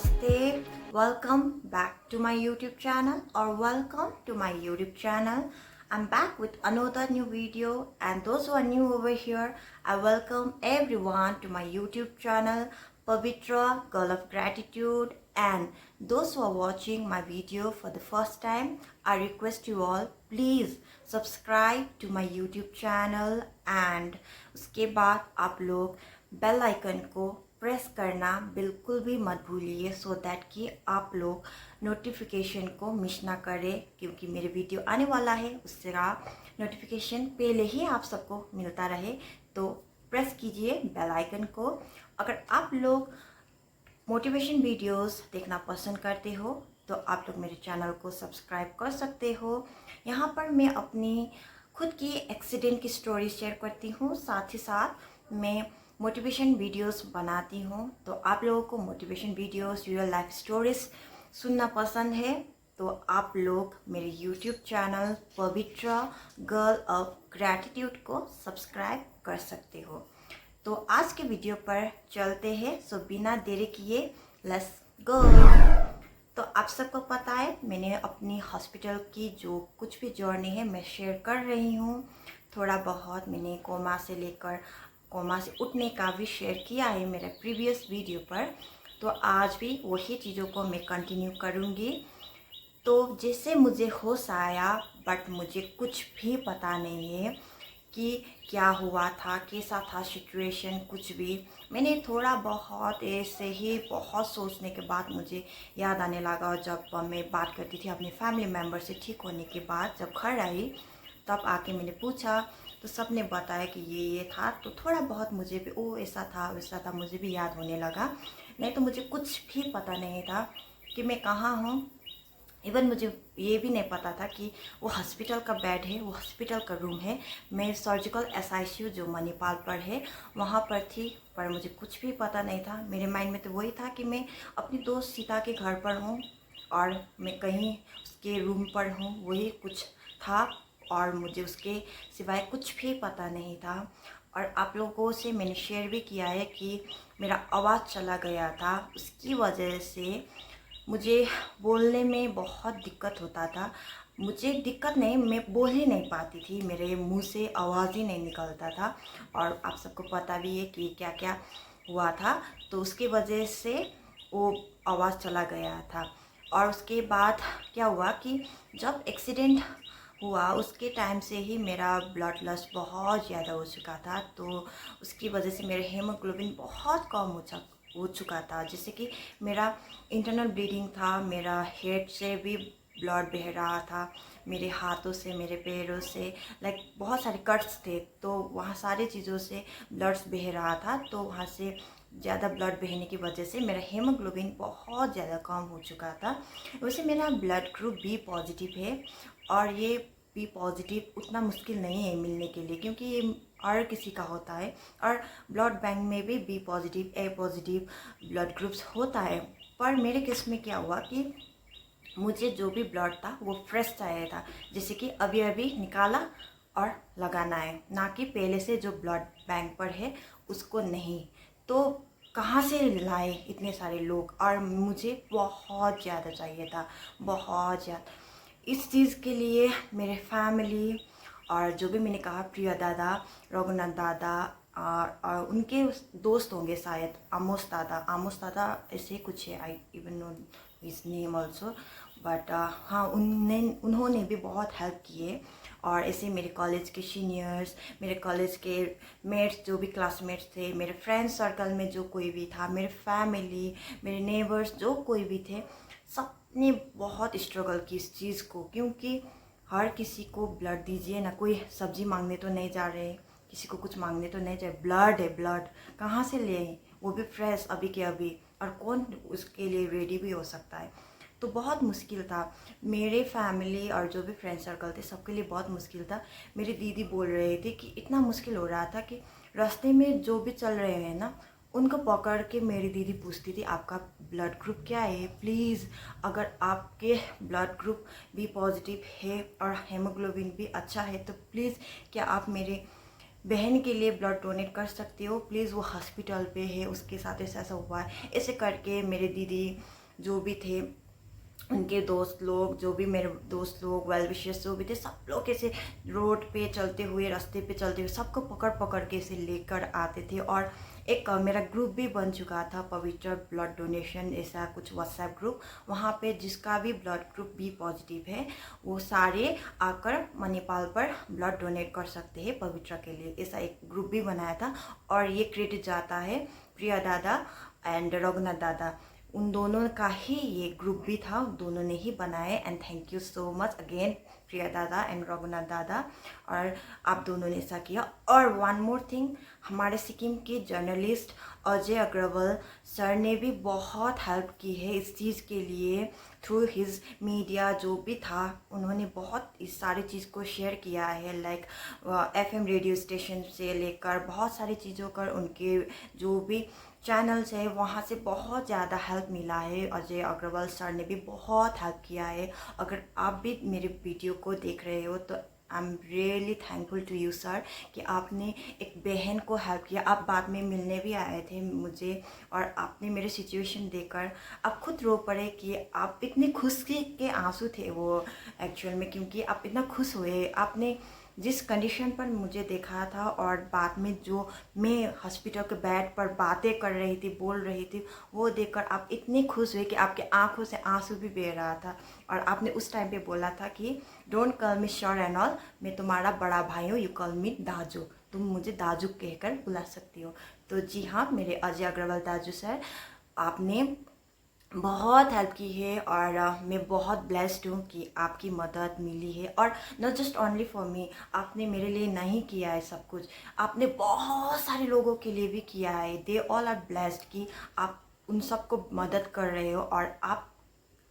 Namaste, welcome back to my YouTube channel or welcome to my YouTube channel. I'm back with another new video, and those who are new over here, I welcome everyone to my YouTube channel Pavitra Girl of Gratitude, and those who are watching my video for the first time, I request you all please subscribe to my YouTube channel and उसके बाद आप लोग bell icon को press करना बिल्कुल भी मत भूलिए सो दैट कि आप लोग नोटिफिकेशन को मिस ना करें, क्योंकि मेरे वीडियो आने वाला है उससे नोटिफिकेशन पहले ही आप सबको मिलता रहे। तो प्रेस कीजिए बेल आइकन को। अगर आप लोग मोटिवेशन वीडियोस देखना पसंद करते हो तो आप लोग मेरे चैनल को सब्सक्राइब कर सकते हो। यहाँ पर मैं अपनी खुद की एक्सीडेंट की स्टोरी शेयर करती हूँ, साथ ही साथ मैं मोटिवेशन वीडियोस बनाती हूँ। तो आप लोगों को motivation videos, real life stories सुनना पसंद है तो आप लोग मेरे YouTube channel Pavitra girl of gratitude को सब्सक्राइब कर सकते हो। तो आज के वीडियो पर चलते हैं। सो बिना देरी किए लेट्स गो। तो आप सबको पता है मैंने अपनी हॉस्पिटल की जो कुछ भी जर्नी है मैं शेयर कर रही हूँ। थोड़ा बहुत मैंने कोमा से लेकर कोमा से उठने का भी शेयर किया है मेरे प्रीवियस वीडियो पर। तो आज भी वही चीज़ों को मैं कंटिन्यू करूँगी। तो जैसे मुझे होश आया, बट मुझे कुछ भी पता नहीं है कि क्या हुआ था, कैसा था सिचुएशन, कुछ भी। मैंने थोड़ा बहुत ऐसे ही बहुत सोचने के बाद मुझे याद आने लगा, जब मैं बात करती थी अपने फैमिली मेम्बर से ठीक होने के बाद, जब घर आई तब आके मैंने पूछा तो सब ने बताया कि ये था। तो थोड़ा बहुत मुझे भी ओ ऐसा था वैसा था मुझे भी याद होने लगा। नहीं तो मुझे कुछ भी पता नहीं था कि मैं कहाँ हूँ। इवन मुझे ये भी नहीं पता था कि वो हॉस्पिटल का बेड है, वो हॉस्पिटल का रूम है। मैं सर्जिकल SICU जो मणिपाल पर है वहाँ पर थी, पर मुझे कुछ भी पता नहीं था। मेरे माइंड में तो वही था कि मैं अपनी दोस्त सीता के घर पर हूँ और मैं कहीं उसके रूम पर हूँ, वही कुछ था और मुझे उसके सिवाय कुछ भी पता नहीं था। और आप लोगों से मैंने शेयर भी किया है कि मेरा आवाज़ चला गया था, उसकी वजह से मुझे बोलने में बहुत दिक्कत होता था। मुझे दिक्कत नहीं, मैं बोल ही नहीं पाती थी, मेरे मुंह से आवाज़ ही नहीं निकलता था। और आप सबको पता भी है कि क्या क्या हुआ था। तो उसकी वजह से वो आवाज़ चला गया था। और उसके बाद क्या हुआ कि जब एक्सीडेंट हुआ उसके टाइम से ही मेरा ब्लड लॉस बहुत ज़्यादा हो चुका था। तो उसकी वजह से मेरा हीमोग्लोबिन बहुत कम हो चुका था, जैसे कि मेरा इंटरनल ब्लीडिंग था, मेरा हेड से भी ब्लड बह रहा था, मेरे हाथों से, मेरे पैरों से, लाइक बहुत सारे कट्स थे। तो वहाँ सारी चीज़ों से ब्लड्स बह रहा था। तो वहाँ से ज़्यादा ब्लड बहने की वजह से मेरा हीमोग्लोबिन बहुत ज़्यादा कम हो चुका था। वैसे मेरा ब्लड ग्रुप बी पॉजिटिव है और ये बी पॉजिटिव उतना मुश्किल नहीं है मिलने के लिए, क्योंकि ये हर किसी का होता है। और ब्लड बैंक में भी बी पॉजिटिव, ए पॉजिटिव ब्लड ग्रुप्स होता है। पर मेरे केस में क्या हुआ कि मुझे जो भी ब्लड था वो फ्रेश चाहिए था, जैसे कि अभी अभी निकाला और लगाना है, ना कि पहले से जो ब्लड बैंक पर है उसको नहीं। तो कहाँ से लाए इतने सारे लोग, और मुझे बहुत ज़्यादा चाहिए था, बहुत ज़्यादा। इस चीज़ के लिए मेरे फैमिली और जो भी मैंने कहा प्रिया दादा, रघुनाथ दादा और उनके दोस्त होंगे शायद, आमोस दादा ऐसे कुछ है, I even know his name also. But हाँ, उन्होंने भी बहुत हेल्प किए। और ऐसे मेरे कॉलेज के सीनियर्स, मेरे कॉलेज के मेट्स, जो भी क्लासमेट्स थे, मेरे फ्रेंड सर्कल में जो कोई भी था, मेरे फैमिली, मेरे नेबर्स जो कोई भी थे, सब ने बहुत स्ट्रगल की इस चीज़ को। क्योंकि हर किसी को ब्लड दीजिए ना, कोई सब्जी मांगने तो नहीं जा रहे, किसी को कुछ मांगने तो नहीं जा, ब्लड है, ब्लड कहाँ से ले, वो भी फ्रेश अभी के अभी, और कौन उसके लिए रेडी भी हो सकता है। तो बहुत मुश्किल था। मेरे फैमिली और जो भी फ्रेंड सर्कल थे सबके लिए बहुत मुश्किल था। मेरी दीदी बोल रहे थे कि इतना मुश्किल हो रहा था कि रास्ते में जो भी चल रहे हैं ना, उनको पकड़ के मेरी दीदी पूछती थी आपका ब्लड ग्रुप क्या है, प्लीज़ अगर आपके ब्लड ग्रुप भी पॉजिटिव है और हेमोग्लोबिन भी अच्छा है तो प्लीज़ क्या आप मेरे बहन के लिए ब्लड डोनेट कर सकते हो प्लीज़। वो हॉस्पिटल पे है, उसके साथ ऐसा ऐसा हुआ है। ऐसे करके मेरे दीदी जो भी थे, उनके दोस्त लोग, जो भी मेरे दोस्त लोग, वेल विशेस जो भी थे, सब लोग ऐसे रोड पे चलते हुए, रास्ते पे चलते हुए सबको पकड़ पकड़ के ऐसे लेकर आते थे। और एक मेरा ग्रुप भी बन चुका था, पवित्र ब्लड डोनेशन ऐसा कुछ व्हाट्सएप ग्रुप। वहाँ पे जिसका भी ब्लड ग्रुप बी पॉजिटिव है वो सारे आकर मणिपाल पर ब्लड डोनेट कर सकते हैं पवित्र के लिए। ऐसा एक ग्रुप भी बनाया था और ये क्रेडिट जाता है प्रिया दादा एंड रघुनाथ दादा, उन दोनों का ही ये ग्रुप भी था, दोनों ने ही बनाए। And thank you so much again Priya dada and Raghunath दादा, और आप दोनों ने ऐसा किया। और वन मोर थिंग, हमारे सिक्किम के जर्नलिस्ट अजय अग्रवाल सर ने भी बहुत हेल्प की है इस चीज़ के लिए। थ्रू हिज मीडिया जो भी था, उन्होंने बहुत इस सारी चीज़ को शेयर किया है। लाइक FM रेडियो स्टेशन से लेकर बहुत सारी चीज़ों कर, उनके जो भी चैनल्स है वहाँ से बहुत ज़्यादा हेल्प मिला है। अजय अग्रवाल सर ने भी बहुत हेल्प किया है। अगर आप भी मेरे वीडियो को देख रहे हो तो I am really thankful to you sir कि आपने एक बहन को हेल्प किया। आप बाद में मिलने भी आए थे मुझे और आपने मेरे सिचुएशन देखकर आप खुद रो पड़े कि आप इतने खुशी के आंसू थे वो एक्चुअल में, क्योंकि आप इतना खुश हुए। आपने जिस कंडीशन पर मुझे देखा था और बाद में जो मैं हॉस्पिटल के बेड पर बातें कर रही थी, बोल रही थी, वो देखकर आप इतने खुश हुए कि आपके आंखों से आंसू भी बह रहा था। और आपने उस टाइम पे बोला था कि don't call me sir and all, मैं तुम्हारा बड़ा भाई हूँ, यू कॉल मी दाजू, तुम मुझे दाजू कहकर बुला सकती हो। तो जी हाँ, मेरे अजय अग्रवाल दाजू सर, आपने बहुत हेल्प की है और मैं बहुत ब्लेस्ड हूँ कि आपकी मदद मिली है। और not just only for me, आपने मेरे लिए नहीं किया है सब कुछ, आपने बहुत सारे लोगों के लिए भी किया है। दे ऑल आर ब्लेस्ड कि आप उन सबको मदद कर रहे हो और आप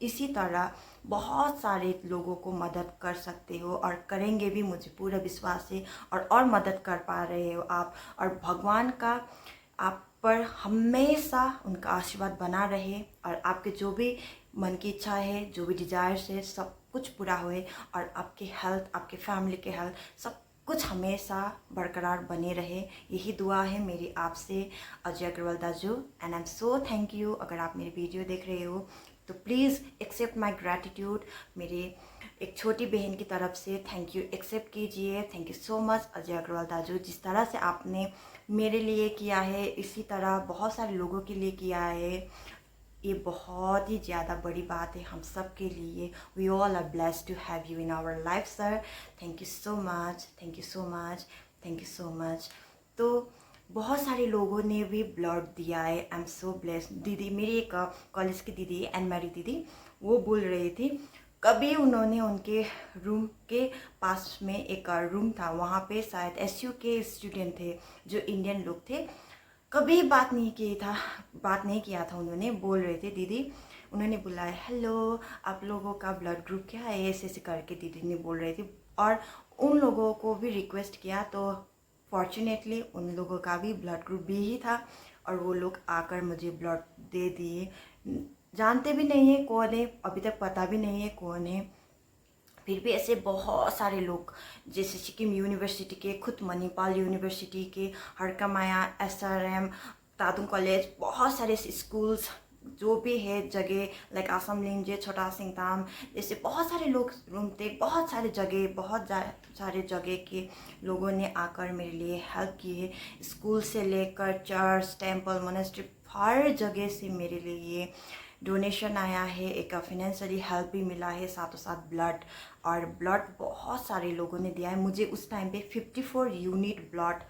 इसी तरह बहुत सारे लोगों को मदद कर सकते हो और करेंगे भी, मुझे पूरा विश्वास है। और मदद कर पा रहे हो आप, और भगवान का आप पर हमेशा उनका आशीर्वाद बना रहे और आपके जो भी मन की इच्छा है, जो भी डिज़ायर्स है, सब कुछ पूरा हुए और आपकी हेल्थ, आपके फैमिली के हेल्थ, सब कुछ हमेशा बरकरार बने रहे। यही दुआ है मेरी आपसे Ajay Agarwal daju. And I am so thank you. अगर आप मेरी वीडियो देख रहे हो तो प्लीज़ एक्सेप्ट माई ग्रैटिट्यूड, मेरे एक छोटी बहन की तरफ से थैंक यू एक्सेप्ट कीजिए। Thank you so much Ajay Agarwal daju. जिस तरह से आपने मेरे लिए किया है, इसी तरह बहुत सारे लोगों के लिए किया है। ये बहुत ही ज़्यादा बड़ी बात है हम सब के लिए। We all are blessed to have you in our life sir. Thank you so much, thank you so much, thank you so much. तो बहुत सारे लोगों ने भी ब्लड दिया है। I am so blessed. दीदी, मेरी एक कॉलेज की दीदी एंड मैरी दीदी, वो बोल रही थी, कभी उन्होंने उनके रूम के पास में एक रूम था, वहाँ पे शायद SU के स्टूडेंट थे जो इंडियन लोग थे, कभी बात नहीं किया था उन्होंने। बोल रहे थे दीदी, उन्होंने बुलाया, हेलो आप लोगों का ब्लड ग्रुप क्या है, ऐसे ऐसे करके दीदी ने बोल रही थी। और उन लोगों को भी रिक्वेस्ट किया तो फॉर्चुनेटली उन लोगों का भी ब्लड ग्रुप बी ही था और वो लोग आकर मुझे ब्लड दे दिए। जानते भी नहीं है कौन है, अभी तक पता भी नहीं है कौन है, फिर भी ऐसे बहुत सारे लोग, जैसे सिक्किम यूनिवर्सिटी के, खुद मणिपाल यूनिवर्सिटी के, हरकामाया, SRM, तादुंग कॉलेज, बहुत सारे स्कूल्स जो भी है जगह, लाइक आसम लिंजे, छोटा सिंगताम, जैसे बहुत सारे लोग रूम थे, बहुत सारे जगह, सारे जगह के लोगों ने आकर मेरे लिए हेल्प की है। स्कूल से लेकर चर्च, टेम्पल, मोनेस्ट्री, हर जगह से मेरे लिए डोनेशन आया है। एक फाइनेंशियली हेल्प भी मिला है, साथों साथ ब्लड, और ब्लड बहुत सारे लोगों ने दिया है मुझे। उस टाइम पे 54 यूनिट ब्लड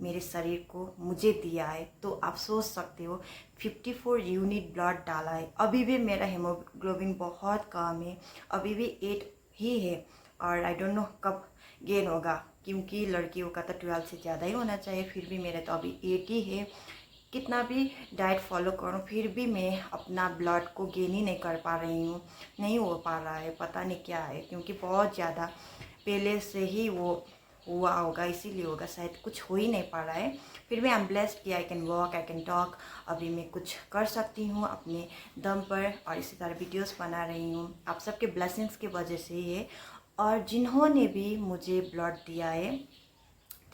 मेरे शरीर को मुझे दिया है। तो आप सोच सकते हो 54 यूनिट ब्लड डाला है। अभी भी मेरा हेमोग्लोबिन बहुत कम है, अभी भी 8 ही है और आई डोंट नो कब गेन होगा, क्योंकि लड़कियों का तो 12 से ज़्यादा ही होना चाहिए। फिर भी मेरा तो अभी 8 ही है। कितना भी डाइट फॉलो करूं फिर भी मैं अपना ब्लड को गेन ही नहीं कर पा रही हूँ, नहीं हो पा रहा है, पता नहीं क्या है, क्योंकि बहुत ज़्यादा पहले से ही वो हुआ होगा, इसीलिए होगा शायद, कुछ हो ही नहीं पा रहा है। फिर भी आई एम ब्लेस्ड कि I can walk, I can talk, अभी मैं कुछ कर सकती हूँ अपने दम पर और इसी तरह वीडियोस बना रही हूँ। आप सबके ब्लेसिंग्स की वजह से ही है। और जिन्होंने भी मुझे ब्लड दिया है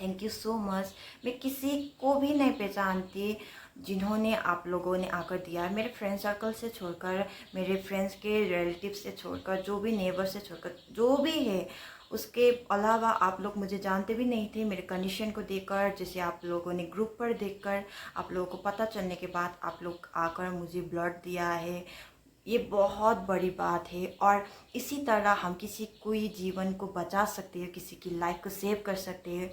थैंक यू सो मच। मैं किसी को भी नहीं पहचानती जिन्होंने आप लोगों ने आकर दिया है, मेरे फ्रेंड सर्कल से छोड़कर, मेरे फ्रेंड्स के रिलेटिव से छोड़कर, जो भी नेबर से छोड़कर, जो भी है उसके अलावा आप लोग मुझे जानते भी नहीं थे। मेरे कंडीशन को देखकर, जैसे आप लोगों ने ग्रुप पर देखकर, आप लोगों को पता चलने के बाद आप लोग आकर मुझे ब्लड दिया है, ये बहुत बड़ी बात है। और इसी तरह हम किसी कोई जीवन को बचा सकते हैं, किसी की लाइफ को सेव कर सकते हैं।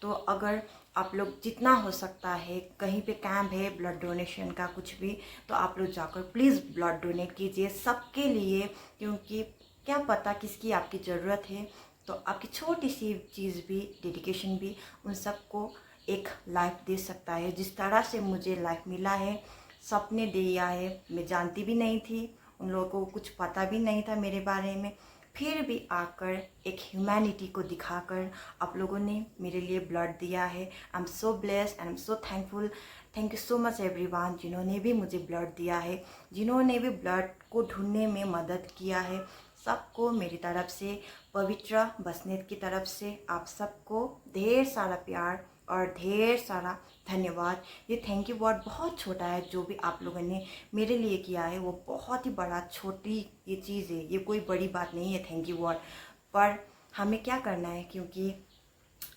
तो अगर आप लोग जितना हो सकता है, कहीं पे कैंप है ब्लड डोनेशन का कुछ भी, तो आप लोग जाकर प्लीज़ ब्लड डोनेट कीजिए सबके लिए, क्योंकि क्या पता किसकी आपकी ज़रूरत है। तो आपकी छोटी सी चीज़ भी, डेडिकेशन भी उन सबको एक लाइफ दे सकता है। जिस तरह से मुझे लाइफ मिला है, सपने दिया है, मैं जानती भी नहीं थी, उन लोगों को कुछ पता भी नहीं था मेरे बारे में, फिर भी आकर एक ह्यूमैनिटी को दिखाकर आप लोगों ने मेरे लिए ब्लड दिया है। I am so blessed and I am so thankful. Thank you so much everyone जिन्होंने भी मुझे ब्लड दिया है, जिन्होंने भी ब्लड को ढूंढने में मदद किया है। सबको मेरी तरफ से, पवित्र बसनेत की तरफ से आप सबको ढेर सारा प्यार और ढेर सारा धन्यवाद। ये थैंक यू वर्ड बहुत छोटा है, जो भी आप लोगों ने मेरे लिए किया है वो बहुत ही बड़ा, छोटी ये चीज़ है, ये कोई बड़ी बात नहीं है थैंक यू वर्ड। पर हमें क्या करना है, क्योंकि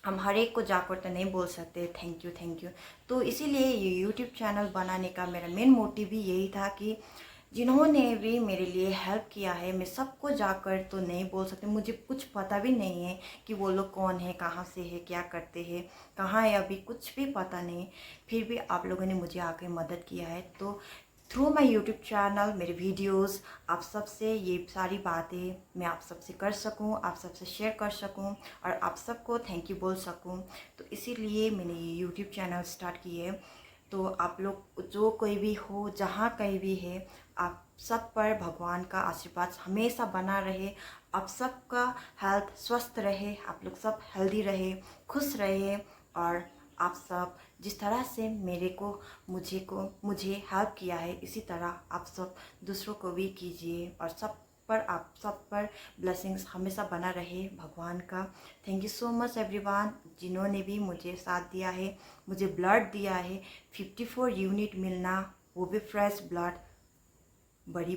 हम हर एक को जाकर तो नहीं बोल सकते थैंक यू थैंक यू। तो इसीलिए ये यूट्यूब चैनल बनाने का मेरा मेन मोटिव भी यही था कि जिन्होंने भी मेरे लिए हेल्प किया है, मैं सबको जाकर तो नहीं बोल सकती, मुझे कुछ पता भी नहीं है कि वो लोग कौन है, कहाँ से है, क्या करते हैं, कहाँ है अभी, कुछ भी पता नहीं। फिर भी आप लोगों ने मुझे आके मदद किया है। तो थ्रू माई यूट्यूब चैनल, मेरे वीडियोस, आप सबसे ये सारी बातें मैं आप सबसे कर सकूं, आप सबसे शेयर कर सकूं और आप सबको थैंक यू बोल सकूं। तो इसीलिए मैंने ये यूट्यूब चैनल स्टार्ट की है। तो आप लोग जो कोई भी हो, जहाँ कहीं भी है, आप सब पर भगवान का आशीर्वाद हमेशा बना रहे, आप सबका हेल्थ स्वस्थ रहे, आप लोग सब हेल्दी रहे, खुश रहे। और आप सब जिस तरह से मुझे हेल्प किया है, इसी तरह आप सब दूसरों को भी कीजिए। और आप सब पर ब्लेसिंग्स हमेशा बना रहे भगवान का। Thank you so much everyone जिन्होंने भी मुझे साथ दिया है, मुझे ब्लड दिया है। 54 यूनिट मिलना, वो भी फ्रेश ब्लड, बड़ी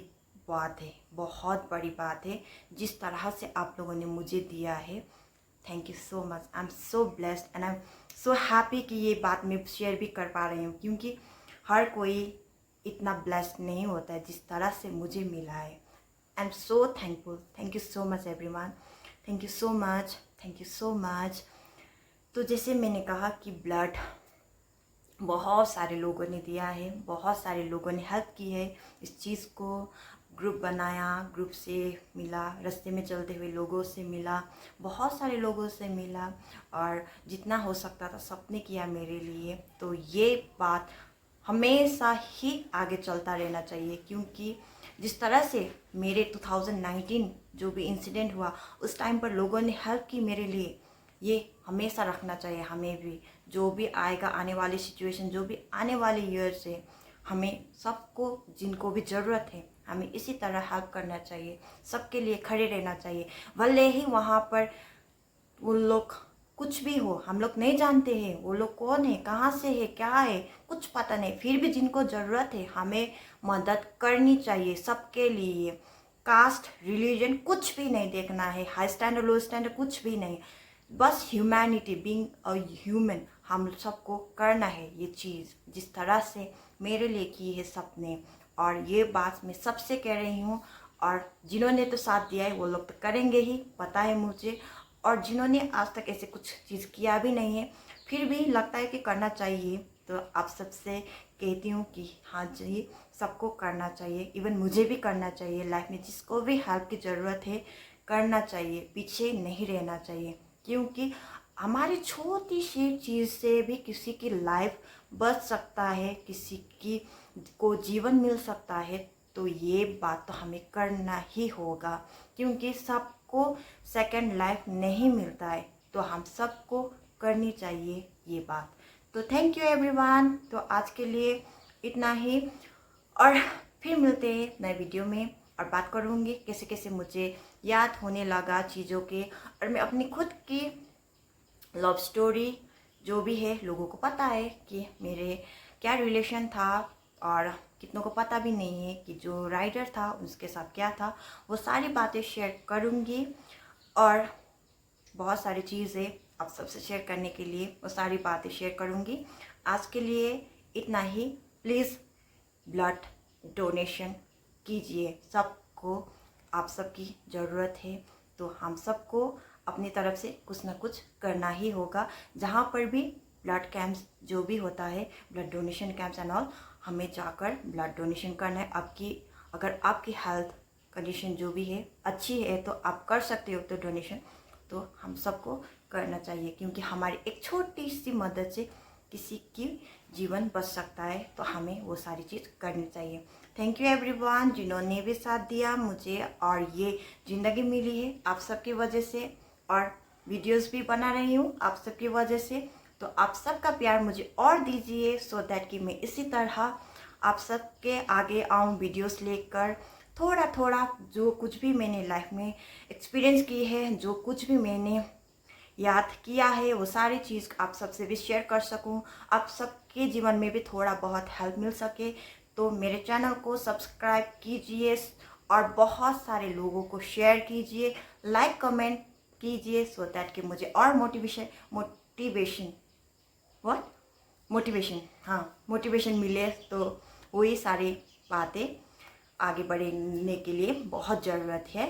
बात है, बहुत बड़ी बात है। जिस तरह से आप लोगों ने मुझे दिया है, thank you so much. I am so blessed and I am so happy कि ये बात मैं शेयर भी कर पा रही हूँ, क्योंकि हर कोई इतना ब्लेस्ड नहीं होता है जिस तरह से मुझे मिला है। I am so thankful. Thank you so much everyone, thank you so much, thank you so much. तो जैसे मैंने कहा कि ब्लड बहुत सारे लोगों ने दिया है, बहुत सारे लोगों ने हेल्प की है इस चीज़ को। ग्रुप बनाया, ग्रुप से मिला, रास्ते में चलते हुए लोगों से मिला, बहुत सारे लोगों से मिला, और जितना हो सकता था सबने किया मेरे लिए। तो ये बात हमेशा ही आगे चलता रहना चाहिए, क्योंकि जिस तरह से मेरे 2019 जो भी इंसिडेंट हुआ उस टाइम पर लोगों ने हेल्प की मेरे लिए, ये हमेशा रखना चाहिए हमें भी। जो भी आएगा, आने वाली सिचुएशन, जो भी आने वाले ईयर से, हमें सबको जिनको भी ज़रूरत है, हमें इसी तरह हेल्प करना चाहिए, सबके लिए खड़े रहना चाहिए। भले ही वहाँ पर वो लोग कुछ भी हो, हम लोग नहीं जानते हैं वो लोग कौन है, कहाँ से है, क्या है, कुछ पता नहीं, फिर भी जिनको ज़रूरत है हमें मदद करनी चाहिए सबके लिए। कास्ट, रिलीजन कुछ भी नहीं देखना है, हाई स्टैंडर्ड लो स्टैंडर्ड कुछ भी नहीं, बस ह्यूमैनिटी, बीइंग अ ह्यूमन, हम सबको करना है ये चीज़ जिस तरह से मेरे लिए की है सबने। और ये बात मैं सबसे कह रही हूँ, और जिन्होंने तो साथ दिया है वो लोग तो करेंगे ही, पता है मुझे। और जिन्होंने आज तक ऐसे कुछ चीज़ किया भी नहीं है, फिर भी लगता है कि करना चाहिए, तो आप सबसे कहती हूँ कि हाँ जी, सबको करना चाहिए, इवन मुझे भी करना चाहिए। लाइफ में जिसको भी हेल्प की ज़रूरत है करना चाहिए, पीछे नहीं रहना चाहिए, क्योंकि हमारी छोटी सी चीज़ से भी किसी की लाइफ बच सकता है, किसी की को जीवन मिल सकता है। तो ये बात तो हमें करना ही होगा, क्योंकि सबको सेकंड लाइफ नहीं मिलता है, तो हम सबको करनी चाहिए ये बात। तो थैंक यू एवरीवन। तो आज के लिए इतना ही, और फिर मिलते हैं नए वीडियो में, और बात करूँगी कैसे कैसे मुझे याद होने लगा चीज़ों के, और मैं अपनी खुद की लव स्टोरी जो भी है लोगों को पता है कि मेरे क्या रिलेशन था, और कितनों को पता भी नहीं है कि जो राइडर था उसके साथ क्या था। वो सारी बातें शेयर करूँगी और बहुत सारी चीज़ें आप सबसे शेयर करने के लिए वो सारी बातें शेयर करूँगी। आज के लिए इतना ही। प्लीज़ ब्लड डोनेशन कीजिए, सबको आप सबकी ज़रूरत है, तो हम सबको अपनी तरफ से कुछ ना कुछ करना ही होगा। जहाँ पर भी ब्लड कैंप्स जो भी होता है, blood donation camps and all, हमें जाकर ब्लड डोनेशन करना है। अगर आपकी हेल्थ कंडीशन जो भी है अच्छी है तो आप कर सकते हो तो डोनेशन, तो हम सबको करना चाहिए, क्योंकि हमारी एक छोटी सी मदद से किसी की जीवन बच सकता है, तो हमें वो सारी चीज़ करनी चाहिए। थैंक यू एवरीवन जिन्होंने भी साथ दिया मुझे, और ये ज़िंदगी मिली है आप सबकी वजह से, और वीडियोस भी बना रही हूँ आप सबकी वजह से। तो आप सबका प्यार मुझे और दीजिए, सो दैट कि मैं इसी तरह आप सबके आगे आऊँ वीडियोस लेकर। थोड़ा थोड़ा जो कुछ भी मैंने लाइफ में एक्सपीरियंस की है, जो कुछ भी मैंने याद किया है, वो सारी चीज़ आप सबसे भी शेयर कर सकूं, आप सबके जीवन में भी थोड़ा बहुत हेल्प मिल सके। तो मेरे चैनल को सब्सक्राइब कीजिए और बहुत सारे लोगों को शेयर कीजिए, लाइक कमेंट कीजिए, सो दैट कि मुझे और मोटिवेशन मिले। तो वही सारी बातें आगे बढ़ने के लिए बहुत ज़रूरत है,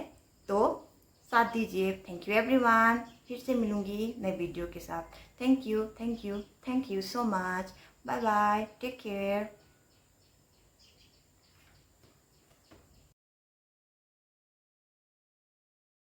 तो साथ दीजिए। थैंक यू एवरीवन, फिर से मिलूंगी नए वीडियो के साथ। Thank you so much. Bye bye, take care.